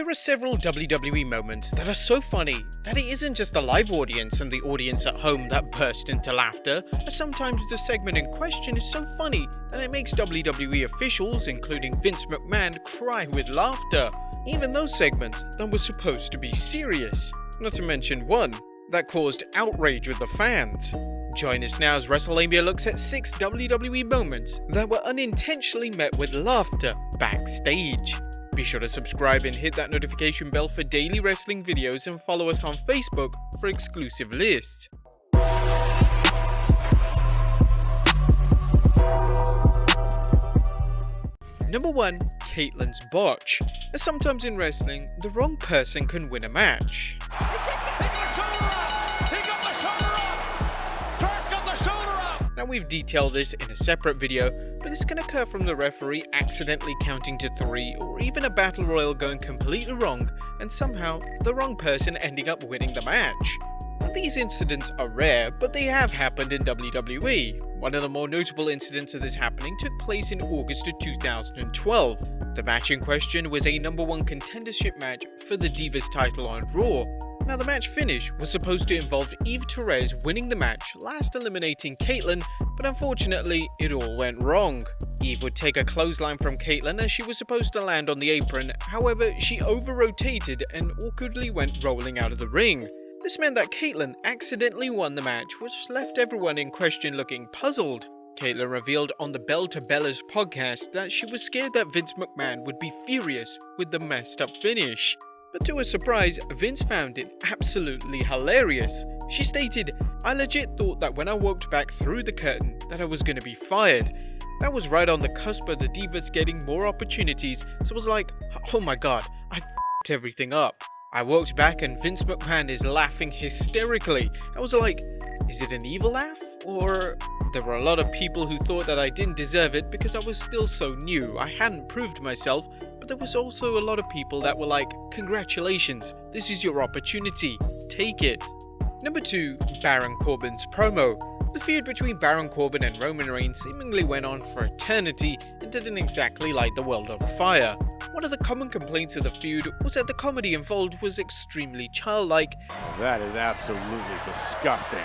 There are several WWE moments that are so funny that it isn't just the live audience and the audience at home that burst into laughter, as sometimes the segment in question is so funny that it makes WWE officials, including Vince McMahon, cry with laughter. Even those segments that were supposed to be serious. Not to mention one that caused outrage with the fans. Join us now as WrestleMania looks at 6 WWE moments that were unintentionally met with laughter backstage. Be sure to subscribe and hit that notification bell for daily wrestling videos and follow us on Facebook for exclusive lists. Number 1. Kaitlyn's botch. As sometimes in wrestling, the wrong person can win a match. Now we've detailed this in a separate video, but this can occur from the referee accidentally counting to 3 or even a battle royal going completely wrong and somehow the wrong person ending up winning the match. Now, these incidents are rare, but they have happened in WWE. One of the more notable incidents of this happening took place in August of 2012. The match in question was a number 1 contendership match for the Divas title on Raw. Now the match finish was supposed to involve Eve Torres winning the match, last eliminating Kaitlyn, but unfortunately it all went wrong. Eve would take a clothesline from Kaitlyn as she was supposed to land on the apron, however she over-rotated and awkwardly went rolling out of the ring. This meant that Kaitlyn accidentally won the match, which left everyone in question looking puzzled. Kaitlyn revealed on the Bell to Bellas podcast that she was scared that Vince McMahon would be furious with the messed up finish. But to her surprise, Vince found it absolutely hilarious. She stated, "I legit thought that when I walked back through the curtain that I was going to be fired. That was right on the cusp of the Divas getting more opportunities, so I was like, oh my god, I f***ed everything up. I walked back and Vince McMahon is laughing hysterically. I was like, is it an evil laugh? Or there were a lot of people who thought that I didn't deserve it because I was still so new, I hadn't proved myself, but there was also a lot of people that were like, congratulations, this is your opportunity, take it." Number 2. Baron Corbin's promo. The feud between Baron Corbin and Roman Reigns seemingly went on for eternity and didn't exactly light the world on fire. One of the common complaints of the feud was that the comedy involved was extremely childlike. That is absolutely disgusting.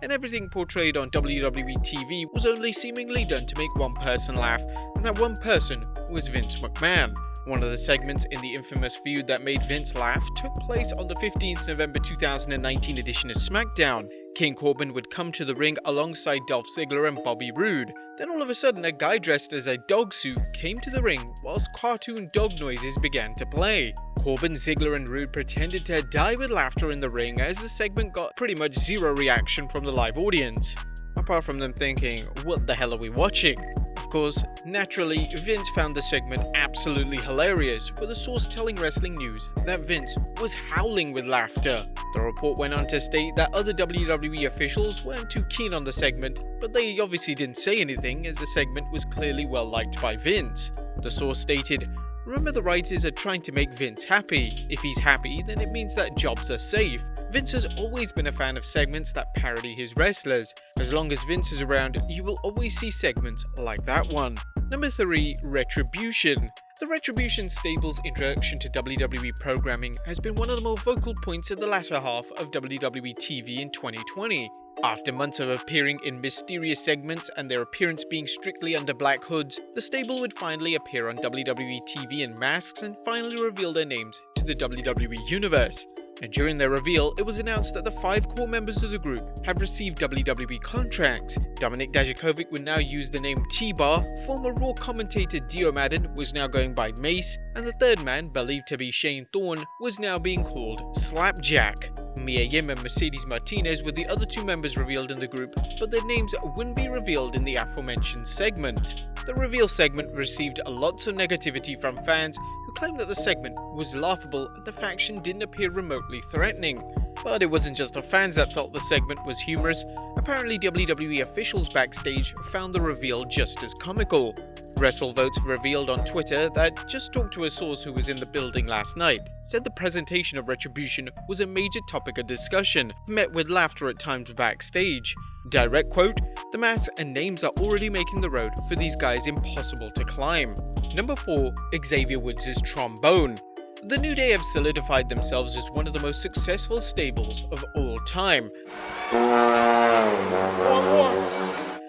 And everything portrayed on WWE TV was only seemingly done to make one person laugh, and that one person was Vince McMahon. One of the segments in the infamous feud that made Vince laugh took place on the 15th November 2019 edition of SmackDown. King Corbin would come to the ring alongside Dolph Ziggler and Bobby Roode. Then all of a sudden a guy dressed as a dog suit came to the ring whilst cartoon dog noises began to play. Corbin, Ziggler and Roode pretended to die with laughter in the ring as the segment got pretty much zero reaction from the live audience. Apart from them thinking, what the hell are we watching? Of course, naturally, Vince found the segment absolutely hilarious, with a source telling Wrestling News that Vince was howling with laughter. The report went on to state that other WWE officials weren't too keen on the segment, but they obviously didn't say anything as the segment was clearly well liked by Vince. The source stated, "Remember, the writers are trying to make Vince happy. If he's happy, then it means that jobs are safe. Vince has always been a fan of segments that parody his wrestlers. As long as Vince is around, you will always see segments like that one." Number 3. Retribution. The Retribution stable's introduction to WWE programming has been one of the more vocal points in the latter half of WWE TV in 2020. After months of appearing in mysterious segments and their appearance being strictly under black hoods, the stable would finally appear on WWE TV in masks and finally reveal their names to the WWE Universe. And during their reveal, it was announced that the 5 core members of the group have received WWE contracts. Dominik Dijakovic would now use the name T-Bar, former Raw commentator Dio Madden was now going by Mace, and the third man, believed to be Shane Thorne, was now being called Slapjack. Mia Yim and Mercedes Martinez were the other 2 members revealed in the group, but their names wouldn't be revealed in the aforementioned segment. The reveal segment received lots of negativity from fans who claimed that the segment was laughable and the faction didn't appear remotely threatening. But it wasn't just the fans that felt the segment was humorous. Apparently WWE officials backstage found the reveal just as comical. WrestleVotes revealed on Twitter that "just talked to a source who was in the building last night, said the presentation of Retribution was a major topic of discussion, met with laughter at times backstage. Direct quote, "The masks and names are already making the road for these guys impossible to climb." Number 4. Xavier Woods' trombone. The New Day have solidified themselves as one of the most successful stables of all time.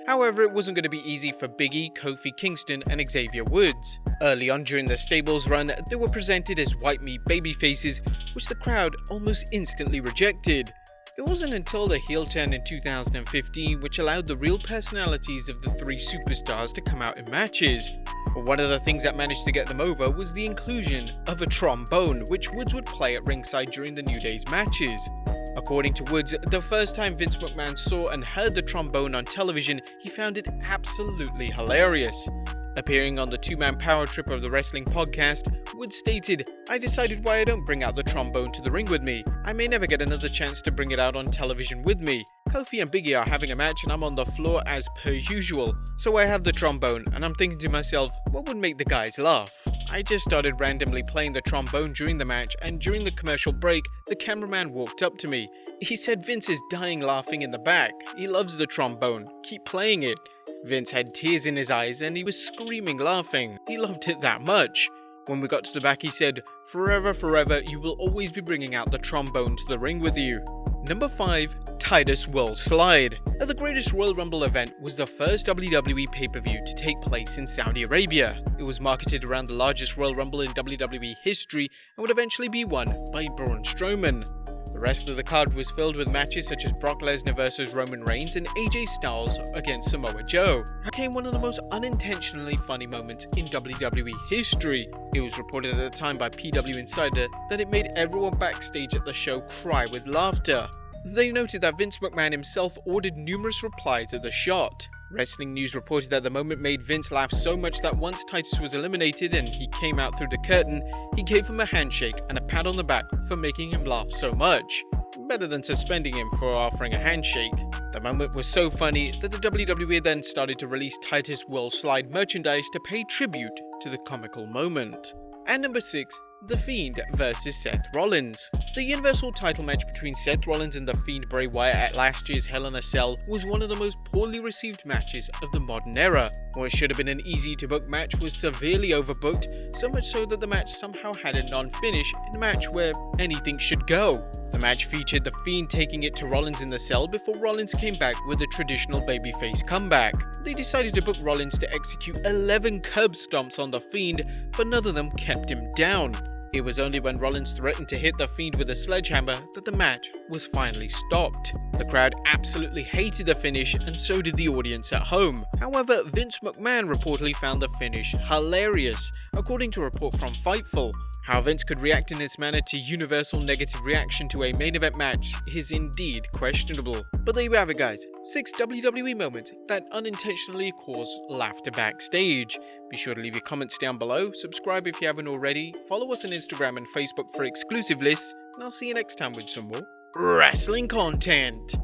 However, it wasn't going to be easy for Big E, Kofi Kingston, and Xavier Woods. Early on during the stable's run, they were presented as white meat babyfaces, which the crowd almost instantly rejected. It wasn't until the heel turn in 2015 which allowed the real personalities of the three superstars to come out in matches. But one of the things that managed to get them over was the inclusion of a trombone, which Woods would play at ringside during the New Day's matches. According to Woods, the first time Vince McMahon saw and heard the trombone on television, he found it absolutely hilarious. Appearing on the two-man power trip of the wrestling podcast, Woods stated, "I decided why I don't bring out the trombone to the ring with me. I may never get another chance to bring it out on television with me. Kofi and Big E are having a match and I'm on the floor as per usual. So I have the trombone and I'm thinking to myself, what would make the guys laugh? I just started randomly playing the trombone during the match, and during the commercial break, the cameraman walked up to me. He said Vince is dying laughing in the back. He loves the trombone. Keep playing it." Vince had tears in his eyes and he was screaming laughing. He loved it that much. When we got to the back, he said, "Forever, forever, you will always be bringing out the trombone to the ring with you." Number 5. Titus World Slide. The Greatest Royal Rumble event was the first WWE pay-per-view to take place in Saudi Arabia. It was marketed around the largest Royal Rumble in WWE history and would eventually be won by Braun Strowman. The rest of the card was filled with matches such as Brock Lesnar vs Roman Reigns and AJ Styles against Samoa Joe. It became one of the most unintentionally funny moments in WWE history. It was reported at the time by PW Insider that it made everyone backstage at the show cry with laughter. They noted that Vince McMahon himself ordered numerous replies at the shot. Wrestling News reported that the moment made Vince laugh so much that once Titus was eliminated and he came out through the curtain, he gave him a handshake and a pat on the back for making him laugh so much. Better than suspending him for offering a handshake. The moment was so funny that the WWE then started to release Titus World Slide merchandise to pay tribute to the comical moment. And number 6. The Fiend vs Seth Rollins. The Universal title match between Seth Rollins and The Fiend Bray Wyatt at last year's Hell in a Cell was one of the most poorly received matches of the modern era. What should have been an easy to book match was severely overbooked, so much so that the match somehow had a non-finish in a match where anything should go. The match featured The Fiend taking it to Rollins in the cell before Rollins came back with a traditional babyface comeback. They decided to book Rollins to execute 11 curb stomps on The Fiend, but none of them kept him down. It was only when Rollins threatened to hit The Fiend with a sledgehammer that the match was finally stopped. The crowd absolutely hated the finish, and so did the audience at home. However, Vince McMahon reportedly found the finish hilarious, according to a report from Fightful. How Vince could react in this manner to universal negative reaction to a main event match is indeed questionable. But there you have it, guys. 6 WWE moments that unintentionally caused laughter backstage. Be sure to leave your comments down below, subscribe if you haven't already, follow us on Instagram and Facebook for exclusive lists, and I'll see you next time with some more wrestling content.